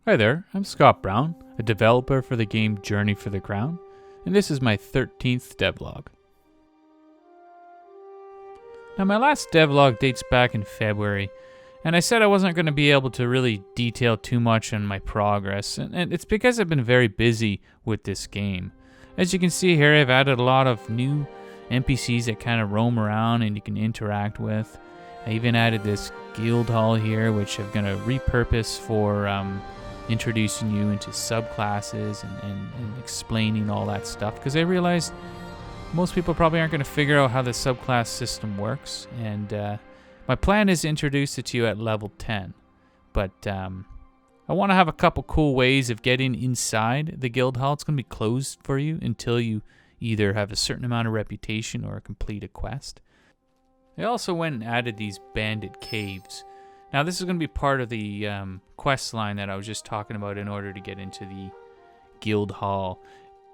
Hi there, I'm Scott Brown, a developer for the game Journey for the Crown, and this is my 13th devlog. Now my last devlog dates back in February, and I said I wasn't going to be able to really detail too much on my progress, and it's because I've been very busy with this game. As you can see here, I've added a lot of new NPCs that kind of roam around and you can interact with. I even added this guild hall here, which I'm going to repurpose for introducing you into subclasses and explaining all that stuff, because I realized most people probably aren't going to figure out how the subclass system works, and my plan is to introduce it to you at level 10, but I want to have a couple cool ways of getting inside the guild hall. It's going to be closed for you until you either have a certain amount of reputation or complete a quest. I also went and added these bandit caves. Now this is going to be part of the quest line that I was just talking about in order to get into the guild hall.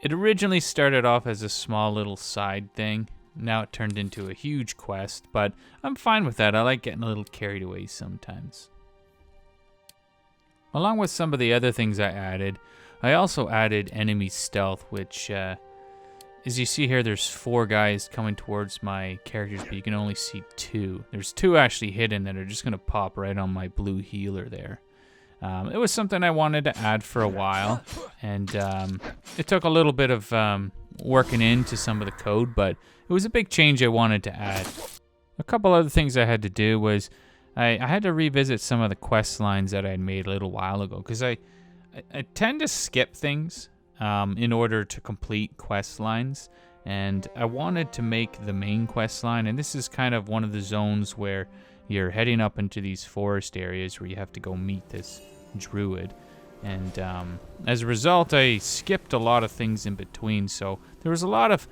It originally started off as a small little side thing. Now it turned into a huge quest, but I'm fine with that. I like getting a little carried away sometimes. Along with some of the other things I added, I also added enemy stealth, which as you see here, there's 4 guys coming towards my characters, but you can only see 2. There's 2 actually hidden that are just going to pop right on my blue healer there. It was something I wanted to add for a while, and it took a little bit of working into some of the code, but it was a big change I wanted to add. A couple other things I had to do was I had to revisit some of the quest lines that I had made a little while ago, because I tend to skip things in order to complete quest lines, and I wanted to make the main quest line, and this is kind of one of the zones where you're heading up into these forest areas where you have to go meet this druid, and as a result I skipped a lot of things in between, so there was a lot of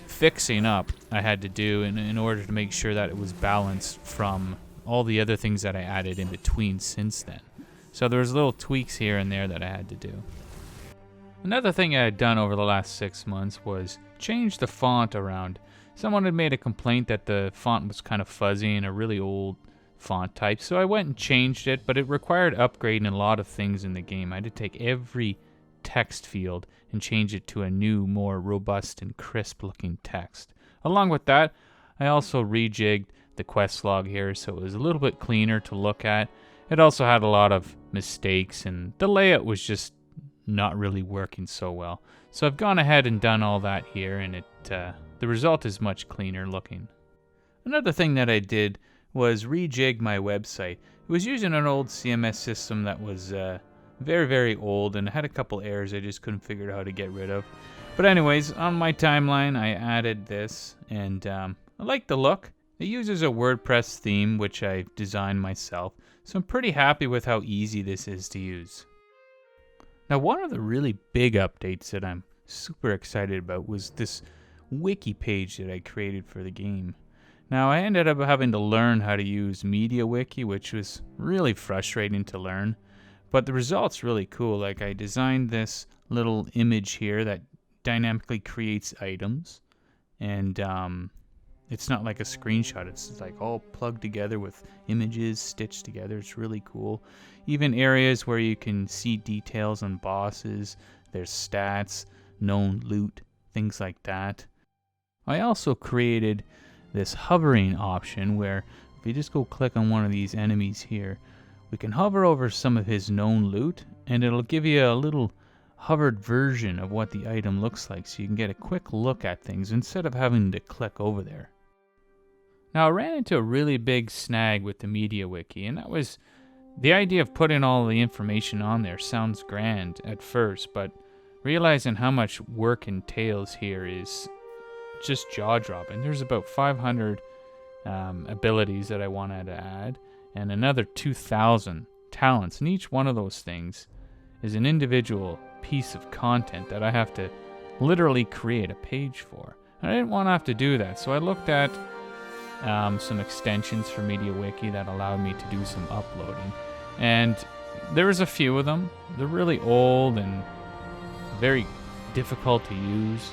fixing up I had to do in order to make sure that it was balanced from all the other things that I added in between since then. So there was little tweaks here and there that I had to do. Another thing I had done over the last 6 months was change the font around. Someone had made a complaint that the font was kind of fuzzy and a really old font type, so I went and changed it, but it required upgrading a lot of things in the game. I had to take every text field and change it to a new, more robust and crisp looking text. Along with that, I also rejigged the quest log here so it was a little bit cleaner to look at. It also had a lot of mistakes and the layout was just not really working so well. So I've gone ahead and done all that here, and the result is much cleaner looking. Another thing that I did was rejig my website. It was using an old CMS system that was very, very old and had a couple errors I just couldn't figure out how to get rid of. But anyways, on my timeline I added this, and I like the look. It uses a WordPress theme which I designed myself, so I'm pretty happy with how easy this is to use. Now, one of the really big updates that I'm super excited about was this wiki page that I created for the game. Now, I ended up having to learn how to use MediaWiki, which was really frustrating to learn, but the result's really cool. Like, I designed this little image here that dynamically creates items, and it's not like a screenshot. It's like all plugged together with images stitched together. It's really cool. Even areas where you can see details on bosses, their stats, known loot, things like that. I also created this hovering option where if you just go click on one of these enemies here, we can hover over some of his known loot and it'll give you a little hovered version of what the item looks like, so you can get a quick look at things instead of having to click over there. Now, I ran into a really big snag with the MediaWiki, and that was the idea of putting all the information on there. Sounds grand at first, but realizing how much work entails here is just jaw-dropping. There's about 500 abilities that I wanted to add, and another 2,000 talents, and each one of those things is an individual piece of content that I have to literally create a page for. And I didn't want to have to do that, so I looked at some extensions for MediaWiki that allowed me to do some uploading, and there was a few of them. They're really old and very difficult to use.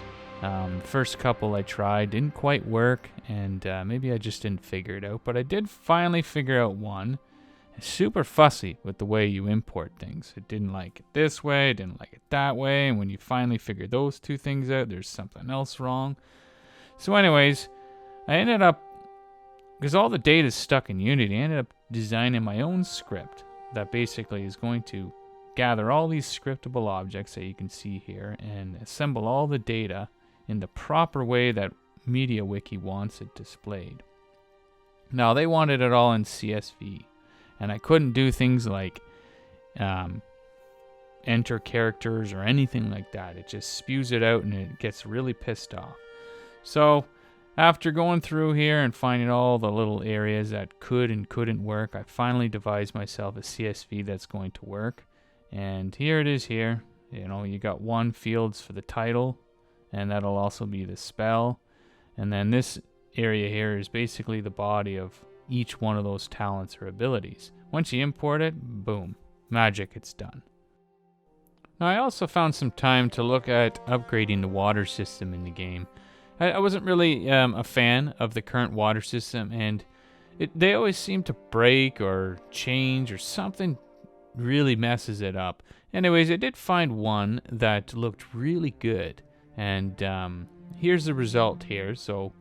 First couple I tried didn't quite work, and maybe I just didn't figure it out, but I did finally figure out one, super fussy with the way you import things. It didn't like it this way, it didn't like it that way, and when you finally figure those two things out, there's something else wrong. So anyways, I ended up, because all the data is stuck in Unity, I ended up designing my own script that basically is going to gather all these scriptable objects that you can see here and assemble all the data in the proper way that MediaWiki wants it displayed. Now, they wanted it all in CSV, and I couldn't do things like enter characters or anything like that. It just spews it out and it gets really pissed off. So after going through here and finding all the little areas that could and couldn't work, I finally devised myself a CSV that's going to work. And here it is here. You know, you got one fields for the title, and that'll also be the spell. And then this area here is basically the body of each one of those talents or abilities. Once you import it, boom, magic, it's done. Now, I also found some time to look at upgrading the water system in the game. I wasn't really a fan of the current water system, and they always seem to break or change or something really messes it up. Anyways, I did find one that looked really good, and here's the result here. So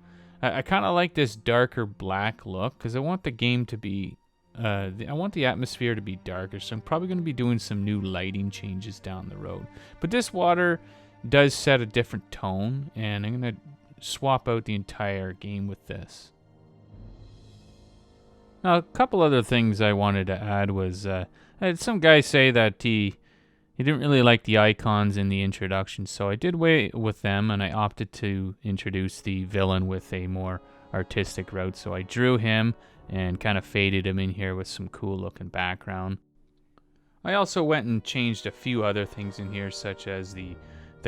I kind of like this darker black look because I want the game to be I want the atmosphere to be darker, so I'm probably going to be doing some new lighting changes down the road. But this water does set a different tone, and I'm going to swap out the entire game with this. Now, a couple other things I wanted to add was I had some guy say that he didn't really like the icons in the introduction, so I did away with them, and I opted to introduce the villain with a more artistic route. So I drew him and kind of faded him in here with some cool looking background. I also went and changed a few other things in here, such as the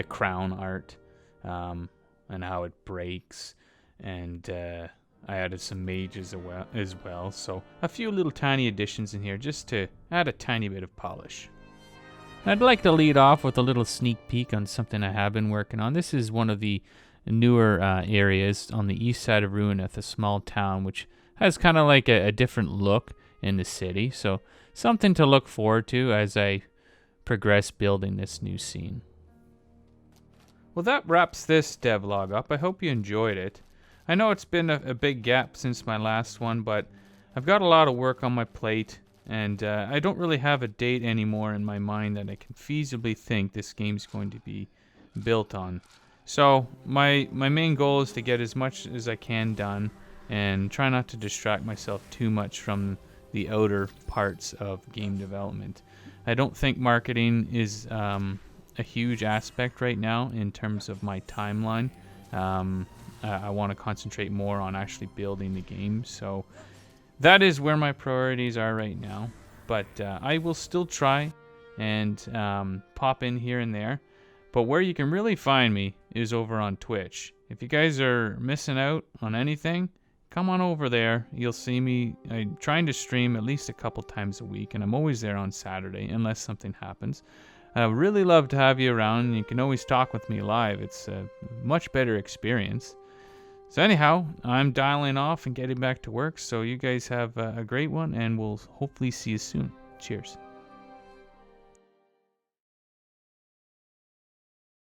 crown art and how it breaks, and I added some mages as well. So a few little tiny additions in here just to add a tiny bit of polish. I'd like to lead off with a little sneak peek on something I have been working on. This is one of the newer areas on the east side of Ruineth, a small town which has kind of like a different look in the city. So something to look forward to as I progress building this new scene. Well, that wraps this devlog up. I hope you enjoyed it. I know it's been a big gap since my last one, but I've got a lot of work on my plate, and I don't really have a date anymore in my mind that I can feasibly think this game's going to be built on. So my main goal is to get as much as I can done and try not to distract myself too much from the outer parts of game development. I don't think marketing is a huge aspect right now in terms of my timeline. I want to concentrate more on actually building the game, so that is where my priorities are right now. But I will still try and pop in here and there. But where you can really find me is over on Twitch. If you guys are missing out on anything, come on over there. You'll see me. I'm trying to stream at least a couple times a week, and I'm always there on Saturday unless something happens. I would really love to have you around, and you can always talk with me live. It's a much better experience. So anyhow, I'm dialing off and getting back to work, so you guys have a great one, and we'll hopefully see you soon. Cheers.